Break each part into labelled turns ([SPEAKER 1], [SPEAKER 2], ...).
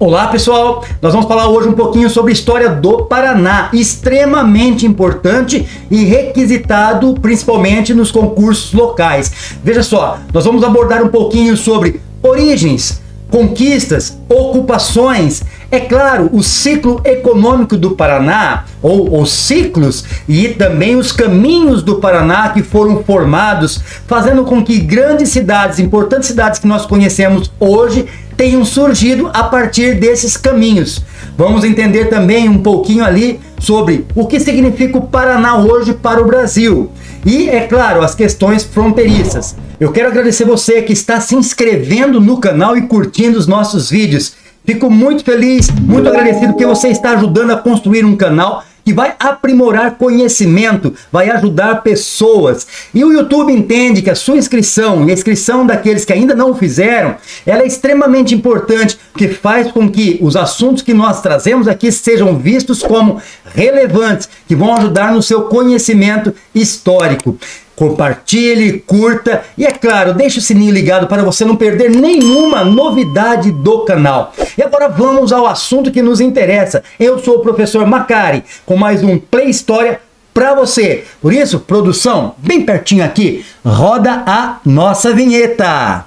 [SPEAKER 1] Olá pessoal, nós vamos falar hoje um pouquinho sobre a história do Paraná, extremamente importante e requisitado principalmente nos concursos locais. Veja só, nós vamos abordar um pouquinho sobre origens, conquistas, ocupações, é claro, o ciclo econômico do Paraná, ou os ciclos, e também os caminhos do Paraná que foram formados, fazendo com que grandes cidades, importantes cidades que nós conhecemos hoje, tenham surgido a partir desses caminhos. Vamos entender também um pouquinho ali sobre o que significa o Paraná hoje para o Brasil. E, é claro, as questões fronteiriças. Eu quero agradecer você que está se inscrevendo no canal e curtindo os nossos vídeos. Fico muito feliz, muito agradecido que você está ajudando a construir um canal que vai aprimorar conhecimento, vai ajudar pessoas. E o YouTube entende que a sua inscrição e a inscrição daqueles que ainda não o fizeram, ela é extremamente importante, porque faz com que os assuntos que nós trazemos aqui sejam vistos como relevantes, que vão ajudar no seu conhecimento histórico. Compartilhe, curta e, é claro, deixe o sininho ligado para você não perder nenhuma novidade do canal. E agora vamos ao assunto que nos interessa. Eu sou o professor Macari, com mais um Play História para você. Por isso, produção, bem pertinho aqui, roda a nossa vinheta.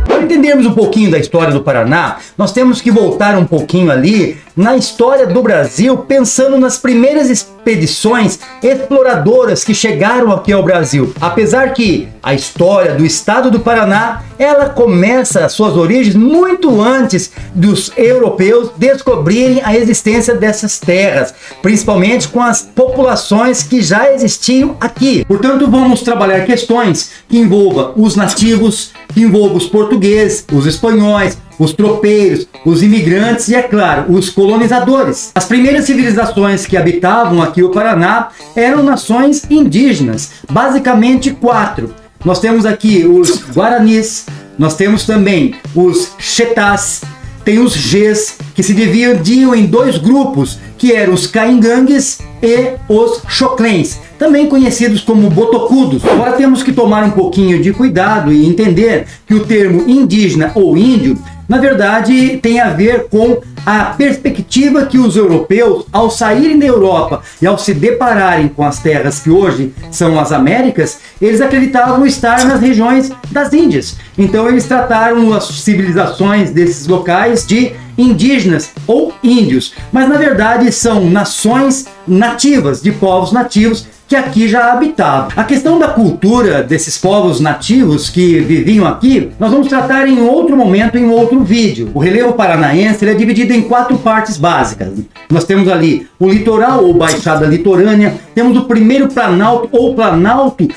[SPEAKER 1] Para entendermos um pouquinho da história do Paraná, nós temos que voltar um pouquinho ali na história do Brasil, pensando nas primeiras expedições exploradoras que chegaram aqui ao Brasil. Apesar que a história do estado do Paraná, ela começa as suas origens muito antes dos europeus descobrirem a existência dessas terras, principalmente com as populações que já existiam aqui. Portanto, vamos trabalhar questões que envolvam os nativos, que envolvam os portugueses, os espanhóis, os tropeiros, os imigrantes e, é claro, os colonizadores. As primeiras civilizações que habitavam aqui o Paraná eram nações indígenas, basicamente 4. Nós temos aqui os Guaranis, nós temos também os Chetás, tem os Gês, que se dividiam em 2 grupos, que eram os Caingangues e os Xoclens, também conhecidos como botocudos. Agora temos que tomar um pouquinho de cuidado e entender que o termo indígena ou índio, na verdade, tem a ver com a perspectiva que os europeus, ao saírem da Europa e ao se depararem com as terras que hoje são as Américas, eles acreditavam estar nas regiões das Índias. Então eles trataram as civilizações desses locais de indígenas ou índios, mas na verdade são nações nativas, de povos nativos, que aqui já habitavam. A questão da cultura desses povos nativos que viviam aqui, nós vamos tratar em outro momento, em outro vídeo. O relevo paranaense ele é dividido em 4 partes básicas. Nós temos ali o litoral ou baixada litorânea, temos o primeiro planalto ou planalto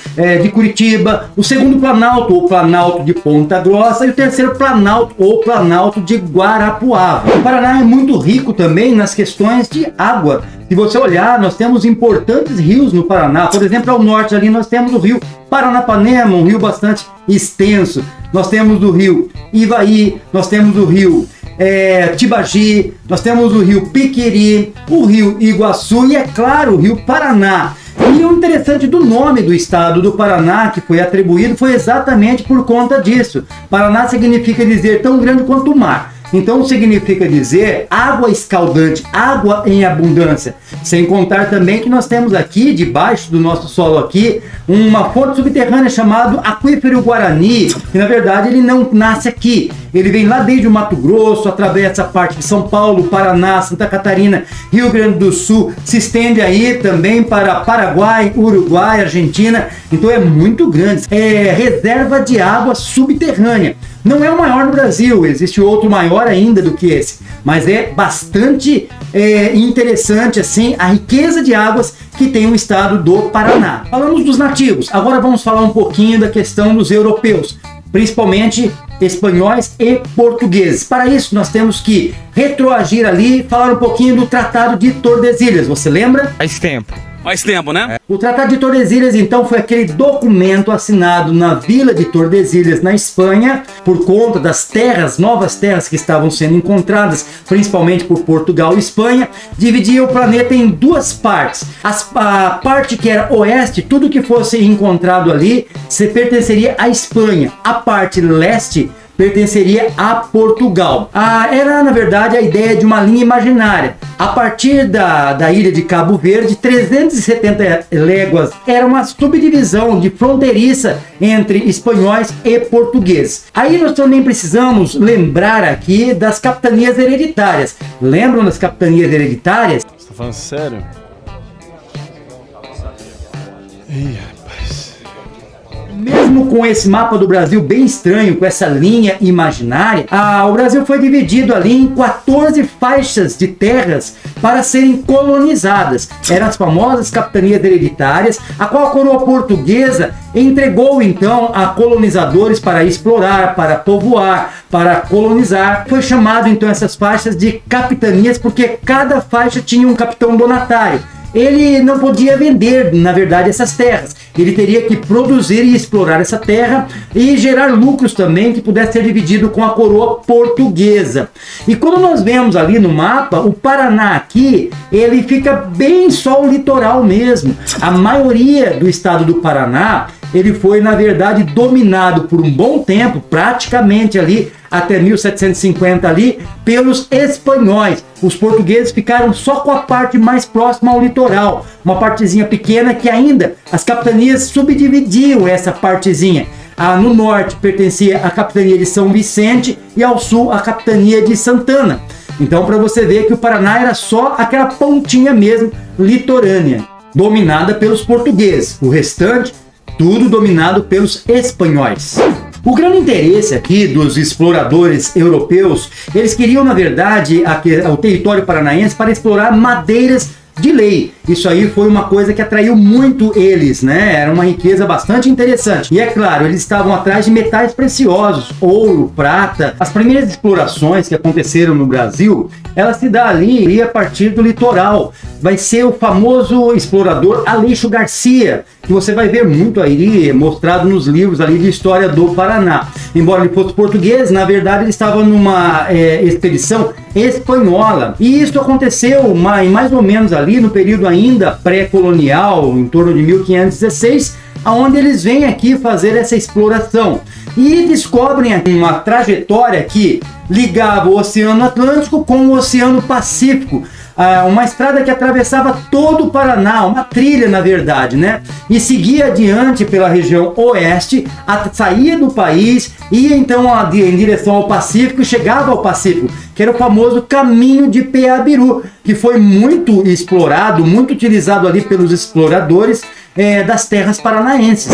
[SPEAKER 1] de Curitiba, o segundo planalto ou planalto de Ponta Grossa e o terceiro planalto ou planalto de Guarapuava. O Paraná é muito rico também nas questões de água. Se você olhar, nós temos importantes rios no Paraná. Por exemplo, ao norte ali nós temos o rio Paranapanema, um rio bastante extenso. Nós temos o rio Ivaí, nós temos o rio Tibagi, nós temos o rio Piquiri, o rio Iguaçu e, é claro, o rio Paraná. E o interessante do nome do estado do Paraná, que foi atribuído, foi exatamente por conta disso. Paraná significa dizer tão grande quanto o mar. Então significa dizer água escaldante, água em abundância. Sem contar também que nós temos aqui, debaixo do nosso solo aqui, uma fonte subterrânea chamada Aquífero Guarani, que na verdade ele não nasce aqui. Ele vem lá desde o Mato Grosso, atravessa a parte de São Paulo, Paraná, Santa Catarina, Rio Grande do Sul, se estende aí também para Paraguai, Uruguai, Argentina. Então é muito grande. É reserva de água subterrânea. Não é o maior no Brasil, existe outro maior ainda do que esse, mas é bastante interessante assim a riqueza de águas que tem o estado do Paraná. Falamos dos nativos, agora vamos falar um pouquinho da questão dos europeus, principalmente espanhóis e portugueses. Para isso nós temos que retroagir ali, falar um pouquinho do Tratado de Tordesilhas, você lembra?
[SPEAKER 2] Faz tempo. Faz tempo, né?
[SPEAKER 1] O Tratado de Tordesilhas, então, foi aquele documento assinado na vila de Tordesilhas, na Espanha, por conta das terras, novas terras que estavam sendo encontradas, principalmente por Portugal e Espanha, dividia o planeta em duas partes. A parte que era oeste, tudo que fosse encontrado ali, se pertenceria à Espanha. A parte leste pertenceria a Portugal. Era, na verdade, a ideia de uma linha imaginária. A partir da ilha de Cabo Verde, 370 léguas era uma subdivisão de fronteiriça entre espanhóis e portugueses. Aí nós também precisamos lembrar aqui das capitanias hereditárias. Lembram das capitanias hereditárias?
[SPEAKER 3] Você tá falando sério? Ih, rapaz.
[SPEAKER 1] Mesmo com esse mapa do Brasil bem estranho, com essa linha imaginária, o Brasil foi dividido ali em 14 faixas de terras para serem colonizadas. Eram as famosas capitanias hereditárias, a qual a coroa portuguesa entregou então a colonizadores para explorar, para povoar, para colonizar. Foi chamado então essas faixas de capitanias porque cada faixa tinha um capitão donatário. Ele não podia vender, na verdade, essas terras. Ele teria que produzir e explorar essa terra e gerar lucros também que pudesse ser dividido com a coroa portuguesa. E quando nós vemos ali no mapa, o Paraná aqui, ele fica bem só o litoral mesmo. A maioria do estado do Paraná, ele foi, na verdade, dominado por um bom tempo, praticamente ali até 1750 ali, pelos espanhóis. Os portugueses ficaram só com a parte mais próxima ao litoral, uma partezinha pequena que ainda as capitanias subdividiam essa partezinha. No norte pertencia à capitania de São Vicente e ao sul a capitania de Santana. Então, para você ver que o Paraná era só aquela pontinha mesmo, litorânea, dominada pelos portugueses. O restante, tudo dominado pelos espanhóis. O grande interesse aqui dos exploradores europeus, eles queriam, na verdade, o território paranaense para explorar madeiras de lei. Isso aí foi uma coisa que atraiu muito eles, né? Era uma riqueza bastante interessante. E é claro, eles estavam atrás de metais preciosos, ouro, prata. As primeiras explorações que aconteceram no Brasil, ela se dá ali a partir do litoral. Vai ser o famoso explorador Aleixo Garcia, que você vai ver muito aí mostrado nos livros ali de história do Paraná. Embora ele fosse português, na verdade ele estava numa expedição espanhola. E isso aconteceu mais ou menos ali no período ainda pré-colonial, em torno de 1516, onde eles vêm aqui fazer essa exploração. E descobrem aqui uma trajetória que ligava o Oceano Atlântico com o Oceano Pacífico. Uma estrada que atravessava todo o Paraná, uma trilha na verdade, né? E seguia adiante pela região oeste, saía do país, ia então em direção ao Pacífico e chegava ao Pacífico, que era o famoso caminho de Peabiru, que foi muito explorado, muito utilizado ali pelos exploradores das terras paranaenses.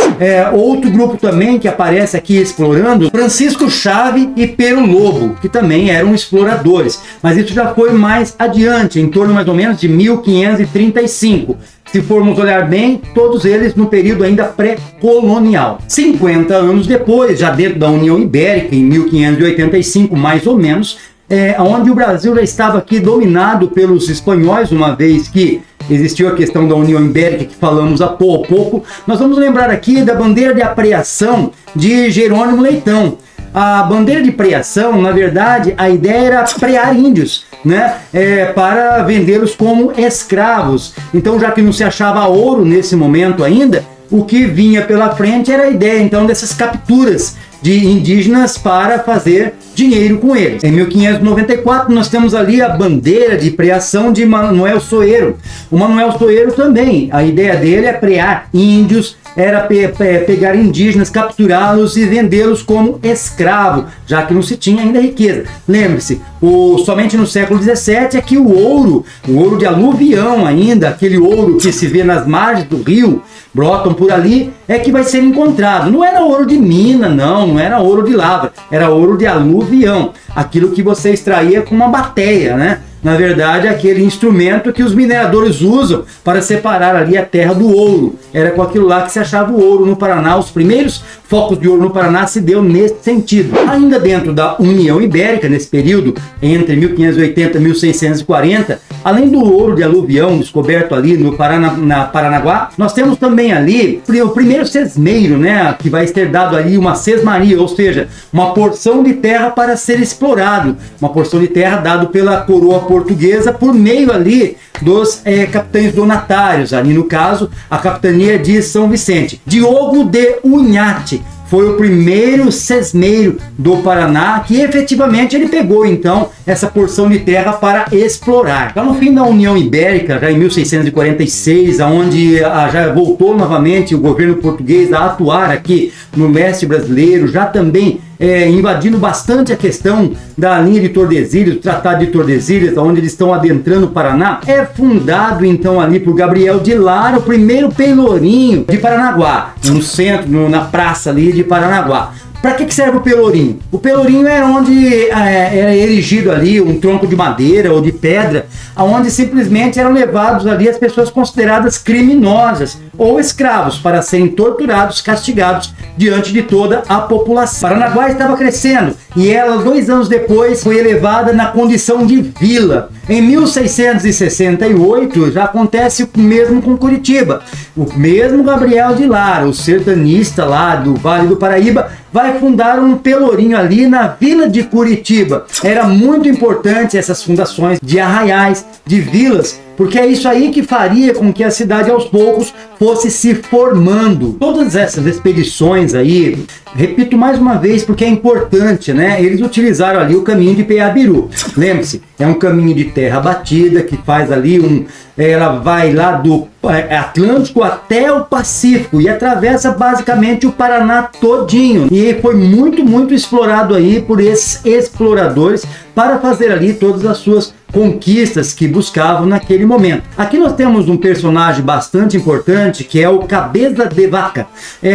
[SPEAKER 1] Outro grupo também que aparece aqui explorando, Francisco Chave e Pero Lobo, que também eram exploradores, mas isso já foi mais adiante, em torno mais ou menos de 1535. Se formos olhar bem, todos eles no período ainda pré-colonial. 50 anos depois, já dentro da União Ibérica, em 1585 mais ou menos, onde o Brasil já estava aqui dominado pelos espanhóis, uma vez que existiu a questão da União Ibérica que falamos há pouco. Nós vamos lembrar aqui da bandeira de apreação de Jerônimo Leitão. A bandeira de preação, na verdade, a ideia era prear índios, né? Para vendê-los como escravos. Então, já que não se achava ouro nesse momento ainda, o que vinha pela frente era a ideia, então, dessas capturas de indígenas para fazer dinheiro com eles. Em 1594 nós temos ali a bandeira de preação de Manuel Soeiro. O Manuel Soeiro também, a ideia dele é prear índios, era pegar indígenas, capturá-los e vendê-los como escravo, já que não se tinha ainda riqueza. Lembre-se, somente no século XVII é que o ouro de aluvião ainda, aquele ouro que se vê nas margens do rio, brotam por ali, é que vai ser encontrado. Não era ouro de mina, não era ouro de lava, era ouro de aluvião, aquilo que você extraía com uma bateia, né? Na verdade, aquele instrumento que os mineradores usam para separar ali a terra do ouro. Era com aquilo lá que se achava o ouro no Paraná. Os primeiros focos de ouro no Paraná se deu nesse sentido. Ainda dentro da União Ibérica, nesse período, entre 1580 e 1640, Além do ouro de aluvião descoberto ali no Paranaguá, nós temos também ali o primeiro sesmeiro, né, que vai ser dado ali uma sesmaria, ou seja, uma porção de terra para ser explorado, uma porção de terra dado pela coroa portuguesa por meio ali dos capitães donatários, ali no caso a capitania de São Vicente. Diogo de Unhate foi o primeiro sesmeiro do Paraná que efetivamente ele pegou então essa porção de terra para explorar. Então, no fim da União Ibérica, já em 1646, aonde já voltou novamente o governo português a atuar aqui no leste brasileiro, já também invadindo bastante a questão da linha de Tordesilhas, o Tratado de Tordesilhas, onde eles estão adentrando o Paraná, é fundado então ali por Gabriel de Lara o primeiro pelourinho de Paranaguá, no centro, na praça ali de Paranaguá. Para que serve o pelourinho? O pelourinho era onde era erigido ali um tronco de madeira ou de pedra, onde simplesmente eram levados ali as pessoas consideradas criminosas ou escravos para serem torturados, castigados diante de toda a população. Paranaguá estava crescendo e ela, 2 anos depois, foi elevada na condição de vila. Em 1668 já acontece o mesmo com Curitiba. O mesmo Gabriel de Lara, o sertanista lá do Vale do Paraíba, vai fundar um pelourinho ali na vila de Curitiba. Era muito importante essas fundações de arraiais, de vilas, porque é isso aí que faria com que a cidade aos poucos fosse se formando. Todas essas expedições aí, repito mais uma vez porque é importante, né? Eles utilizaram ali o caminho de Peabiru. Lembre-se, é um caminho de terra batida que faz ali ela vai lá do Atlântico até o Pacífico e atravessa basicamente o Paraná todinho. E foi muito explorado aí por esses exploradores para fazer ali todas as suas conquistas que buscavam naquele momento. Aqui nós temos um personagem bastante importante que é o Cabeça de Vaca.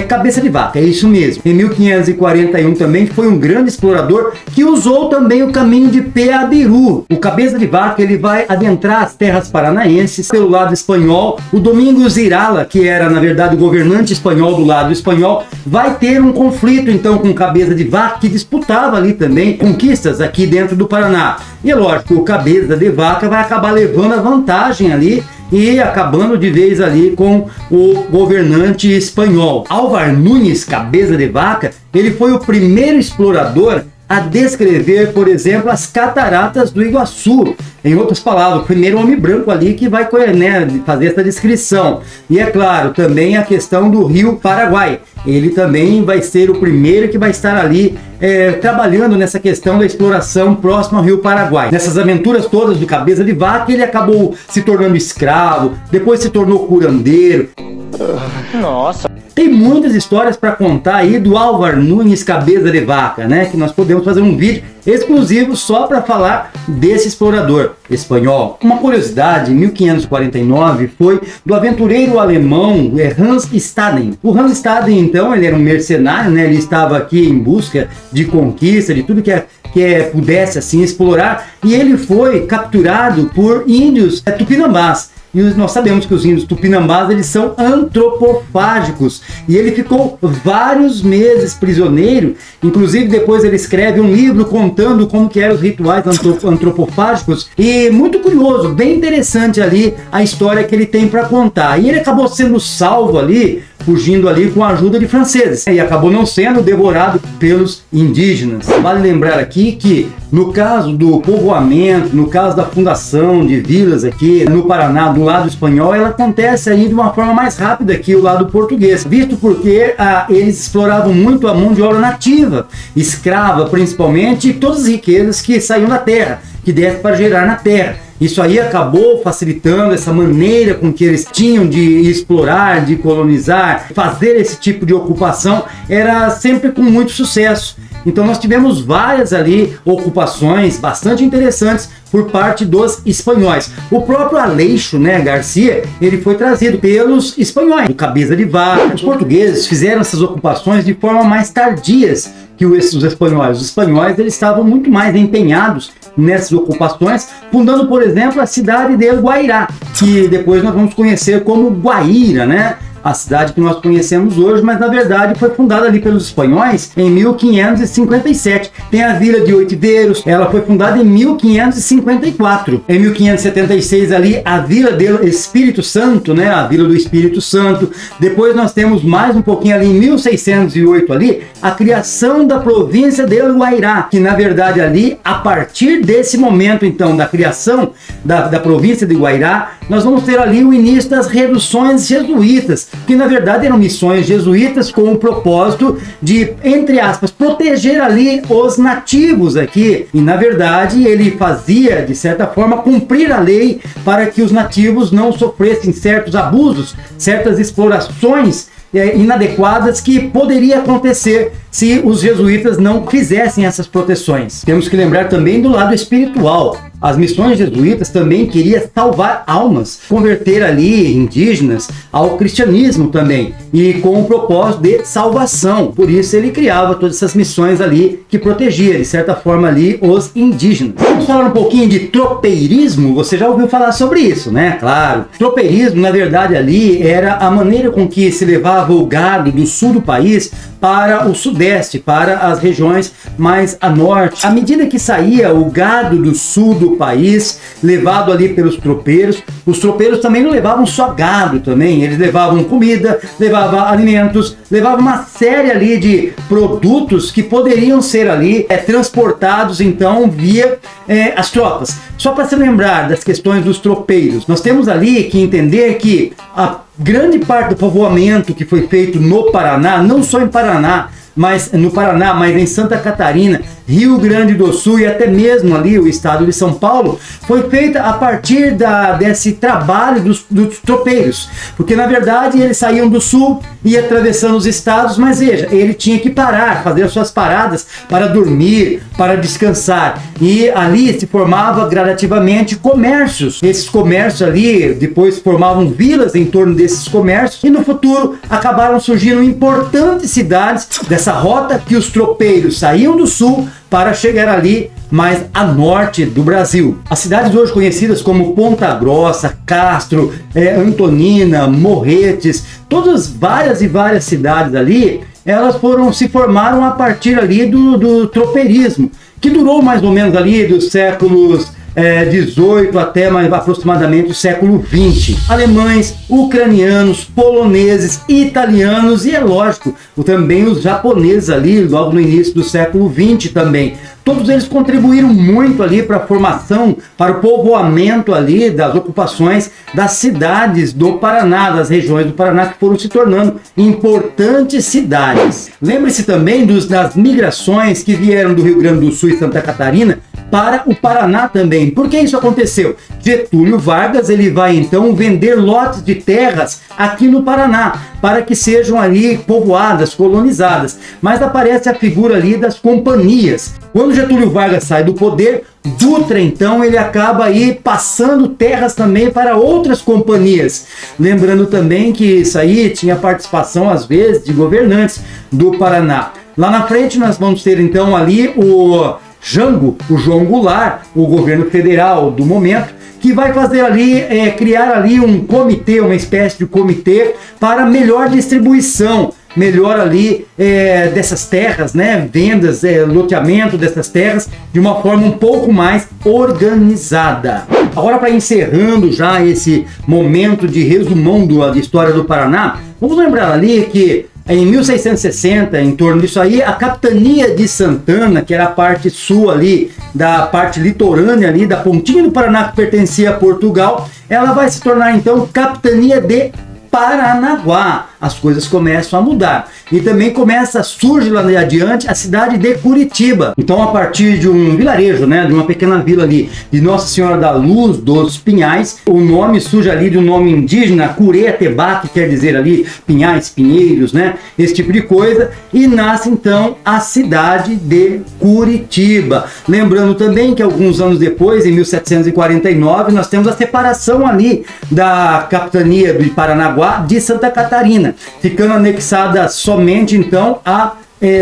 [SPEAKER 1] Cabeça de Vaca, é isso mesmo. Em 1541 também foi um grande explorador que usou também o caminho de Peabiru. O Cabeça de Vaca ele vai adentrar as terras paranaenses pelo lado espanhol. O Domingos Irala, que era na verdade o governante espanhol do lado espanhol, vai ter um conflito então com Cabeça de Vaca, que disputava ali também conquistas aqui dentro do Paraná. E é lógico, o Cabeça de Vaca vai acabar levando a vantagem ali e acabando de vez ali com o governante espanhol. Álvar Nunes Cabeça de Vaca, ele foi o primeiro explorador a descrever, por exemplo, as cataratas do Iguaçu. Em outras palavras, o primeiro homem branco ali que vai, né, fazer essa descrição. E é claro, também a questão do Rio Paraguai. Ele também vai ser o primeiro que vai estar ali trabalhando nessa questão da exploração próximo ao Rio Paraguai. Nessas aventuras todas do Cabeça de Vaca, ele acabou se tornando escravo, depois se tornou curandeiro.
[SPEAKER 2] Nossa!
[SPEAKER 1] Tem muitas histórias para contar aí do Álvar Nunes Cabeça de Vaca, né? Que nós podemos fazer um vídeo exclusivo só para falar desse explorador espanhol. Uma curiosidade, em 1549 foi do aventureiro alemão Hans Staden. O Hans Staden, então, ele era um mercenário, né? Ele estava aqui em busca de conquista, de tudo que pudesse assim explorar, e ele foi capturado por índios tupinambás. E nós sabemos que os índios tupinambás eles são antropofágicos e ele ficou vários meses prisioneiro. Inclusive depois ele escreve um livro contando como que eram os rituais antropofágicos, e muito curioso, bem interessante ali a história que ele tem para contar. E ele acabou sendo salvo ali, fugindo ali com a ajuda de franceses, e acabou não sendo devorado pelos indígenas. Vale lembrar aqui que no caso do povoamento, no caso da fundação de vilas aqui no Paraná do lado espanhol, ela acontece aí de uma forma mais rápida que o lado português, visto porque eles exploravam muito a mão de obra nativa, escrava principalmente, e todas as riquezas que saíam da terra, que desse para gerar na terra. Isso aí acabou facilitando essa maneira com que eles tinham de explorar, de colonizar, fazer esse tipo de ocupação, era sempre com muito sucesso. Então nós tivemos várias ali ocupações bastante interessantes por parte dos espanhóis. O próprio Aleixo, né, Garcia, ele foi trazido pelos espanhóis, o Cabeça de Vaca. Os portugueses fizeram essas ocupações de forma mais tardias que os espanhóis. Os espanhóis eles estavam muito mais empenhados nessas ocupações, fundando, por exemplo, a cidade de El Guairá, que depois nós vamos conhecer como Guaíra, né? a cidade que nós conhecemos hoje, mas na verdade foi fundada ali pelos espanhóis em 1557. Tem a vila de Oitideiros, ela foi fundada em 1554. Em 1576 ali a vila do Espírito Santo, né, a vila do Espírito Santo. Depois nós temos mais um pouquinho ali em 1608 ali a criação da província de Guairá, que na verdade ali a partir desse momento então da criação da província de Guairá, nós vamos ter ali o início das reduções jesuítas, que na verdade eram missões jesuítas com o propósito de, entre aspas, proteger ali os nativos aqui. E na verdade ele fazia, de certa forma, cumprir a lei para que os nativos não sofressem certos abusos, certas explorações inadequadas que poderia acontecer se os jesuítas não fizessem essas proteções. Temos que lembrar também do lado espiritual. As missões jesuítas também queriam salvar almas, converter ali indígenas ao cristianismo também, e com o propósito de salvação. Por isso ele criava todas essas missões ali que protegia, de certa forma, ali os indígenas. Vamos falar um pouquinho de tropeirismo. Você já ouviu falar sobre isso, né? Claro. Tropeirismo, na verdade, ali era a maneira com que se levava o gado do sul do país para o sudeste, para as regiões mais a norte. À medida que saía o gado do sul do país, levado ali pelos tropeiros, os tropeiros também não levavam só gado também, eles levavam comida, levavam alimentos, levavam uma série ali de produtos que poderiam ser ali transportados então via as tropas. Só para se lembrar das questões dos tropeiros, nós temos ali que entender que a grande parte do povoamento que foi feito no Paraná, não só em Paraná, mas no Paraná, mas em Santa Catarina, Rio Grande do Sul e até mesmo ali o estado de São Paulo, foi feita a partir desse trabalho dos tropeiros, porque na verdade eles saíam do sul e atravessando os estados, mas veja, ele tinha que parar, fazer as suas paradas para dormir, para descansar, e ali se formava gradativamente comércios. Esses comércios ali depois formavam vilas em torno desses comércios, e no futuro acabaram surgindo importantes cidades dessa rota que os tropeiros saíam do sul para chegar ali mais a norte do Brasil. As cidades hoje conhecidas como Ponta Grossa, Castro, Antonina, Morretes, todas várias e várias cidades ali, elas se formaram a partir ali do tropeirismo, que durou mais ou menos ali dos séculos 18 até mais aproximadamente o século 20. Alemães, ucranianos, poloneses, italianos e é lógico, também os japoneses ali logo no início do século 20 também. Todos eles contribuíram muito ali para a formação, para o povoamento ali das ocupações das cidades do Paraná, das regiões do Paraná que foram se tornando importantes cidades. Lembre-se também das migrações que vieram do Rio Grande do Sul e Santa Catarina para o Paraná também. Por que isso aconteceu? Getúlio Vargas ele vai então vender lotes de terras aqui no Paraná para que sejam ali povoadas, colonizadas. Mas aparece a figura ali das companhias. Quando Getúlio Vargas sai do poder, Dutra então ele acaba aí passando terras também para outras companhias. Lembrando também que isso aí tinha participação às vezes de governantes do Paraná. Lá na frente nós vamos ter então ali o João Goulart, o governo federal do momento, que vai fazer ali, criar ali um comitê, uma espécie de comitê para melhor distribuição, melhor ali dessas terras, né, vendas, loteamento dessas terras de uma forma um pouco mais organizada. Agora, para encerrando já esse momento de resumão da história do Paraná, vamos lembrar ali que em 1660, em torno disso aí, a capitania de Santana, que era a parte sul ali, da parte litorânea ali, da pontinha do Paraná que pertencia a Portugal, ela vai se tornar então capitania de Paranaguá. As coisas começam a mudar. E também surge lá adiante a cidade de Curitiba. Então, a partir de um vilarejo, né, de uma pequena vila ali, de Nossa Senhora da Luz dos Pinhais, o nome surge ali de um nome indígena, Curetebá, que quer dizer ali pinhais, pinheiros, né, esse tipo de coisa, e nasce então a cidade de Curitiba. Lembrando também que alguns anos depois, em 1749, nós temos a separação ali da capitania de Paranaguá de Santa Catarina, ficando anexada somente então a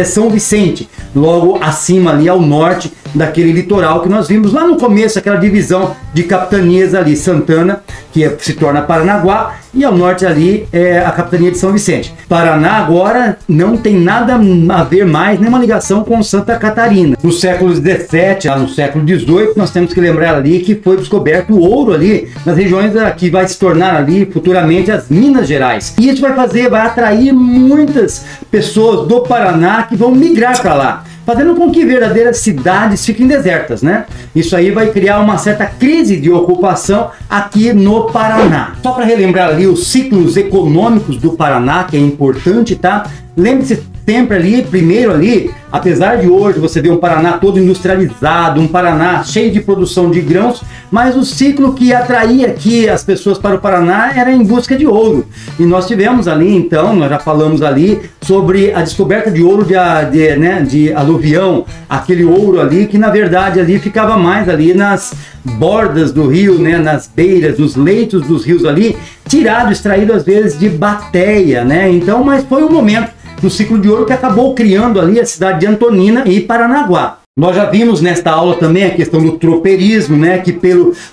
[SPEAKER 1] São Vicente, logo acima ali ao norte daquele litoral que nós vimos lá no começo, aquela divisão de capitanias ali, Santana, que se torna Paranaguá, e ao norte ali é a capitania de São Vicente. Paraná agora não tem nada a ver mais, nenhuma ligação com Santa Catarina. No século XVII, no século XVIII, nós temos que lembrar ali que foi descoberto o ouro ali nas regiões que vai se tornar ali futuramente as Minas Gerais. E isso vai atrair muitas pessoas do Paraná que vão migrar para lá, fazendo com que verdadeiras cidades fiquem desertas, né? Isso aí vai criar uma certa crise de ocupação aqui no Paraná. Só para relembrar ali os ciclos econômicos do Paraná, que é importante, tá? Lembre-se sempre ali, primeiro ali, apesar de hoje você ver um Paraná todo industrializado, um Paraná cheio de produção de grãos, mas o ciclo que atraía aqui as pessoas para o Paraná era em busca de ouro. E nós tivemos ali, então, nós já falamos ali sobre a descoberta de ouro de aluvião, aquele ouro ali que na verdade ali ficava mais ali nas bordas do rio, né, nas beiras, nos leitos dos rios ali, tirado, extraído às vezes de bateia, né? Então, mas foi um momento no ciclo de ouro que acabou criando ali a cidade de Antonina e Paranaguá. Nós já vimos nesta aula também a questão do tropeirismo, né, que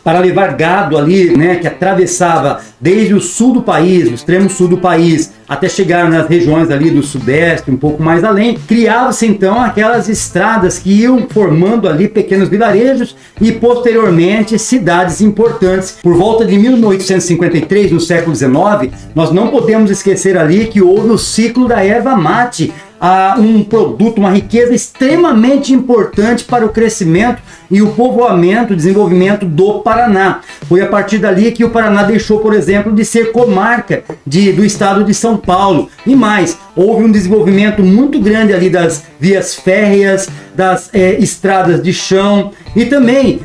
[SPEAKER 1] para levar gado ali, né, que atravessava desde o sul do país, o extremo sul do país, até chegar nas regiões ali do sudeste, um pouco mais além, criava-se então aquelas estradas que iam formando ali pequenos vilarejos e posteriormente cidades importantes. Por volta de 1853, no século XIX, nós não podemos esquecer ali que houve o ciclo da erva mate, um produto, uma riqueza extremamente importante para o crescimento e o povoamento, o desenvolvimento do Paraná. Foi a partir dali que o Paraná deixou, por exemplo, de ser comarca do estado de São Paulo. E mais, houve um desenvolvimento muito grande ali das vias férreas, das estradas de chão e também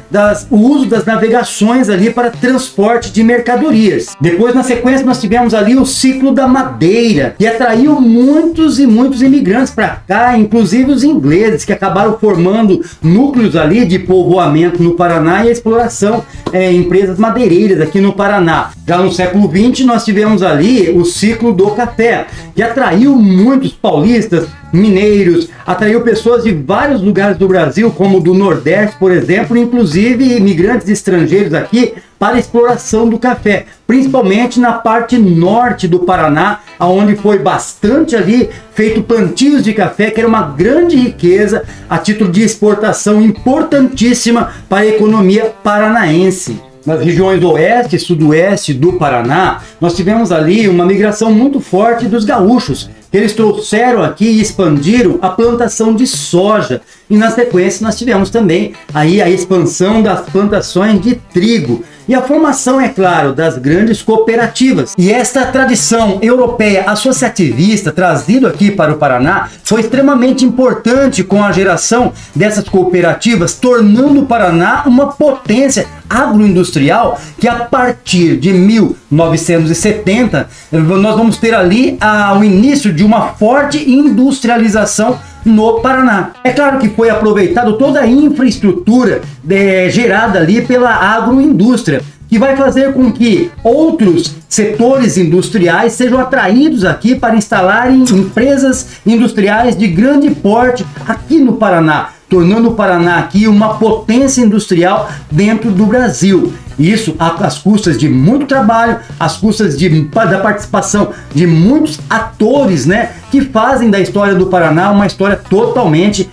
[SPEAKER 1] o uso das navegações ali para transporte de mercadorias. Depois, na sequência, nós tivemos ali o ciclo da madeira, que atraiu muitos e muitos imigrantes para cá, inclusive os ingleses, que acabaram formando núcleos ali de povoamento no Paraná e a exploração empresas madeireiras aqui no Paraná. Já no século XX, nós tivemos ali o ciclo do café, que atraiu muitos paulistas, mineiros, atraiu pessoas de vários lugares do Brasil, como do Nordeste, por exemplo, inclusive imigrantes estrangeiros aqui para a exploração do café, principalmente na parte norte do Paraná, onde foi bastante ali feito plantios de café, que era uma grande riqueza a título de exportação importantíssima para a economia paranaense. Nas regiões oeste e sudoeste do Paraná, nós tivemos ali uma migração muito forte dos gaúchos. Eles trouxeram aqui e expandiram a plantação de soja. E na sequência nós tivemos também aí a expansão das plantações de trigo. E a formação, é claro, das grandes cooperativas. E esta tradição europeia associativista trazida aqui para o Paraná foi extremamente importante com a geração dessas cooperativas, tornando o Paraná uma potência agroindustrial que a partir de 1970 nós vamos ter ali o início de uma forte industrialização no Paraná. É claro que foi aproveitado toda a infraestrutura gerada ali pela agroindústria, que vai fazer com que outros setores industriais sejam atraídos aqui para instalarem empresas industriais de grande porte aqui no Paraná, tornando o Paraná aqui uma potência industrial dentro do Brasil. Isso às custas de muito trabalho, às custas da participação de muitos atores, né, que fazem da história do Paraná uma história totalmente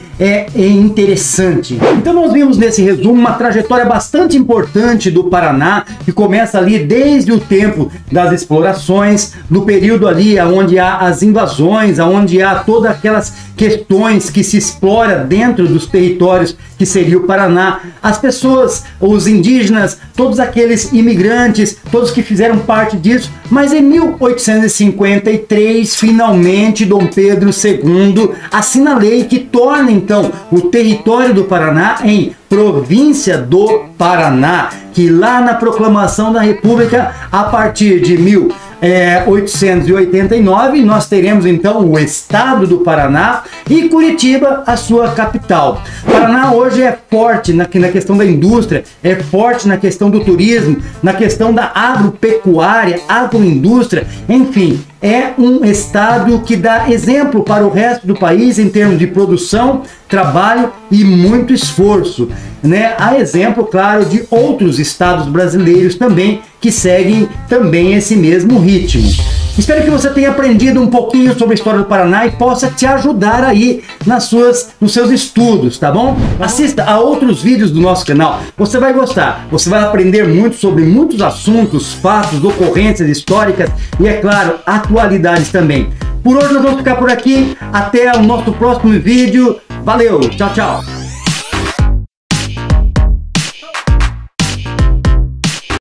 [SPEAKER 1] interessante. Então nós vimos nesse resumo uma trajetória bastante importante do Paraná, que começa ali desde o tempo das explorações, no período ali onde há as invasões, onde há todas aquelas questões que se explora dentro dos territórios que seria o Paraná, as pessoas, os indígenas, todos aqueles imigrantes, todos que fizeram parte disso, mas em 1853, finalmente, Dom Pedro II assina a lei que torna, então, o território do Paraná em província do Paraná, que lá na proclamação da República, a partir de 1889, nós teremos então o estado do Paraná e Curitiba, a sua capital. Paraná hoje é forte na questão da indústria, é forte na questão do turismo, na questão da agropecuária, agroindústria, enfim, é um estado que dá exemplo para o resto do país em termos de produção, trabalho e muito esforço, né? Há exemplo, claro, de outros estados brasileiros também que seguem também esse mesmo ritmo. Espero que você tenha aprendido um pouquinho sobre a história do Paraná e possa te ajudar aí nos seus estudos, tá bom? Assista a outros vídeos do nosso canal, você vai gostar. Você vai aprender muito sobre muitos assuntos, fatos, ocorrências históricas e, é claro, atualidades também. Por hoje nós vamos ficar por aqui. Até o nosso próximo vídeo. Valeu, tchau, tchau.